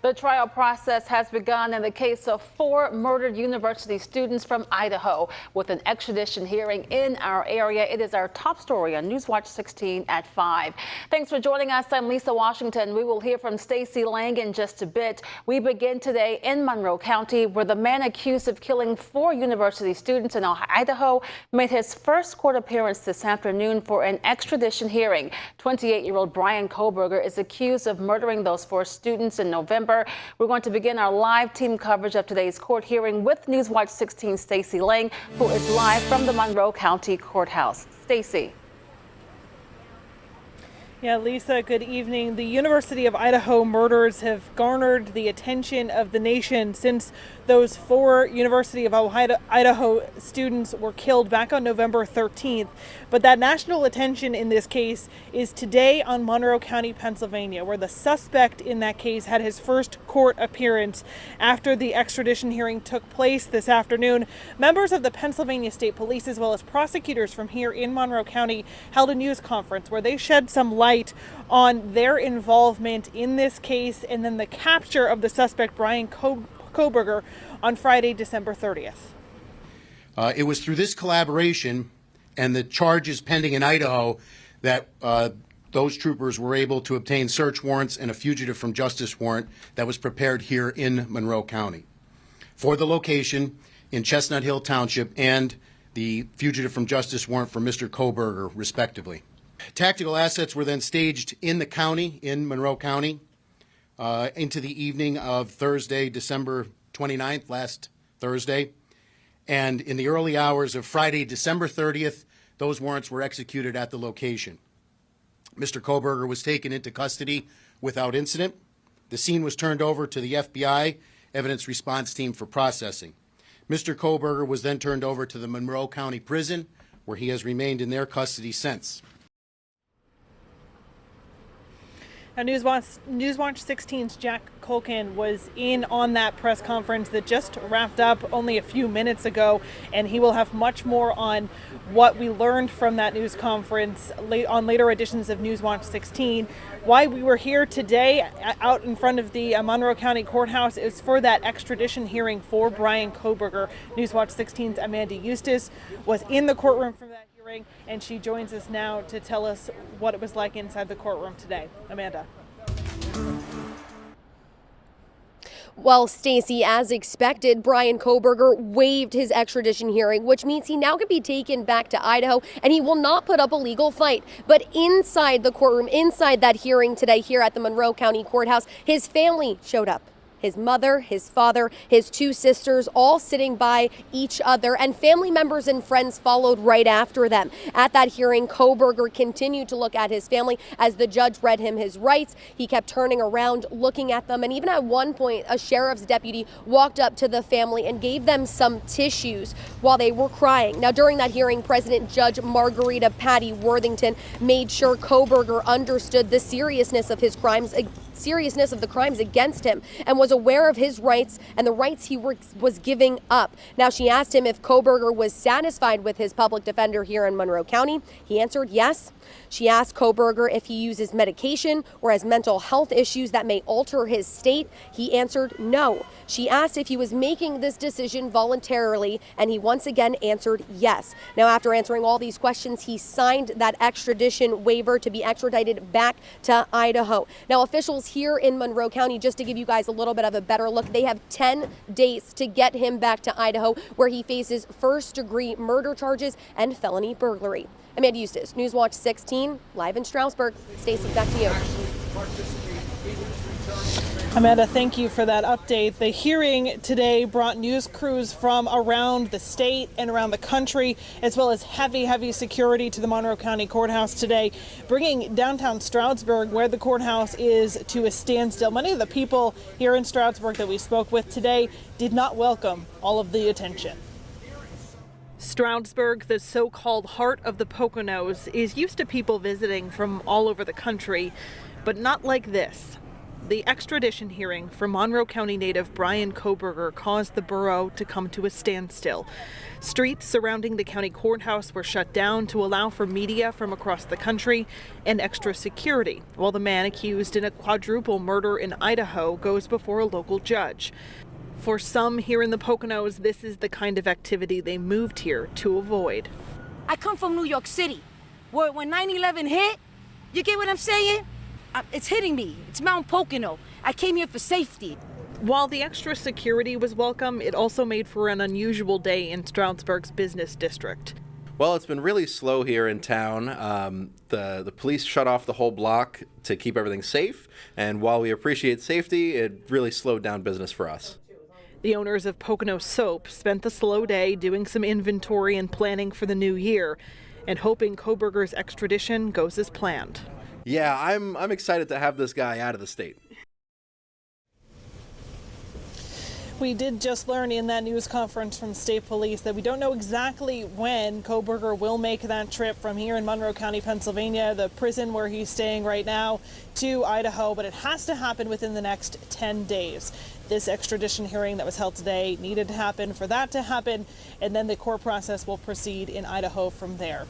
The trial process has begun in the case of 4 murdered university students from Idaho. With an extradition hearing in our area, it is our top story on Newswatch 16 at 5. Thanks for joining us. I'm Lisa Washington. We will hear from Stacey Lang in just a bit. We begin today in Monroe County, where the man accused of killing 4 university students in Idaho made his first court appearance this afternoon for an extradition hearing. 28-year-old Bryan Kohberger is accused of murdering those 4 students in November. We're going to begin our live team coverage of today's court hearing with Newswatch 16's Stacey Lang, who is live from the Monroe County Courthouse. Stacey. Yeah, Lisa, good evening. The University of Idaho murders have garnered the attention of the nation since those 4 University of Idaho students were killed back on November 13th. But that national attention in this case is today on Monroe County, Pennsylvania, where the suspect in that case had his first court appearance after the extradition hearing took place this afternoon. Members of the Pennsylvania State Police, as well as prosecutors from here in Monroe County, held a news conference where they shed some light on their involvement in this case and then the capture of the suspect, Bryan Kohberger, on Friday, December 30th. It was through this collaboration and the charges pending in Idaho that those troopers were able to obtain search warrants and a fugitive from justice warrant that was prepared here in Monroe County for the location in Chestnut Hill Township and the fugitive from justice warrant for Mr. Kohberger, respectively. Tactical assets were then staged in the county, in Monroe County, into the evening of Thursday, December 29th, last Thursday. And in the early hours of Friday, December 30th, those warrants were executed at the location. Mr. Kohberger was taken into custody without incident. The scene was turned over to the FBI Evidence Response Team for processing. Mr. Kohberger was then turned over to the Monroe County Prison, where he has remained in their custody since. Now, Newswatch 16's Jack Culkin was in on that press conference that just wrapped up only a few minutes ago, and he will have much more on what we learned from that news conference on later editions of Newswatch 16. Why we were here today out in front of the Monroe County Courthouse is for that extradition hearing for Bryan Kohberger. Newswatch 16's Amanda Eustace was in the courtroom for that hearing, and she joins us now to tell us what it was like inside the courtroom today. Amanda. Well, Stacey, as expected, Bryan Kohberger waived his extradition hearing, which means he now can be taken back to Idaho and he will not put up a legal fight. But inside the courtroom, inside that hearing today here at the Monroe County Courthouse, his family showed up. His mother, his father, his 2 sisters, all sitting by each other, and family members and friends followed right after them. At that hearing, Kohberger continued to look at his family as the judge read him his rights. He kept turning around, looking at them, and even at one point, a sheriff's deputy walked up to the family and gave them some tissues while they were crying. Now, during that hearing, President Judge Margarita Patty Worthington made sure Kohberger understood the seriousness of his crimes, seriousness of the crimes against him, and was aware of his rights and the rights he was giving up. Now, she asked him if Kohberger was satisfied with his public defender here in Monroe County. He answered yes. She asked Kohberger if he uses medication or has mental health issues that may alter his state. He answered no. She asked if he was making this decision voluntarily, and he once again answered yes. Now, after answering all these questions, he signed that extradition waiver to be extradited back to Idaho. Now, officials here in Monroe County, just to give you guys a little bit of a better look, they have 10 days to get him back to Idaho, where he faces first-degree murder charges and felony burglary. Amanda Eustace, Newswatch 16, live in Stroudsburg. Stacey, back to you. Amanda, thank you for that update. The hearing today brought news crews from around the state and around the country, as well as heavy security to the Monroe County Courthouse today, bringing downtown Stroudsburg, where the courthouse is, to a standstill. Many of the people here in Stroudsburg that we spoke with today did not welcome all of the attention. Stroudsburg, the so-called heart of the Poconos, is used to people visiting from all over the country, but not like this. The extradition hearing for Monroe County native Bryan Kohberger caused the borough to come to a standstill. Streets surrounding the county courthouse were shut down to allow for media from across the country and extra security, while the man accused in a quadruple murder in Idaho goes before a local judge. For some here in the Poconos, this is the kind of activity they moved here to avoid. I come from New York City, where when 9/11 hit, you get what I'm saying? It's hitting me. It's Mount Pocono. I came here for safety. While the extra security was welcome, it also made for an unusual day in Stroudsburg's business district. Well, it's been really slow here in town. The police shut off the whole block to keep everything safe, and while we appreciate safety, it really slowed down business for us. The owners of Pocono Soap spent the slow day doing some inventory and planning for the new year, and hoping Kohberger's extradition goes as planned. Yeah, I'm excited to have this guy out of the state. We did just learn in that news conference from state police that we don't know exactly when Kohberger will make that trip from here in Monroe County, Pennsylvania, the prison where he's staying right now, to Idaho, but it has to happen within the next 10 days. This extradition hearing that was held today needed to happen for that to happen, and then the court process will proceed in Idaho from there.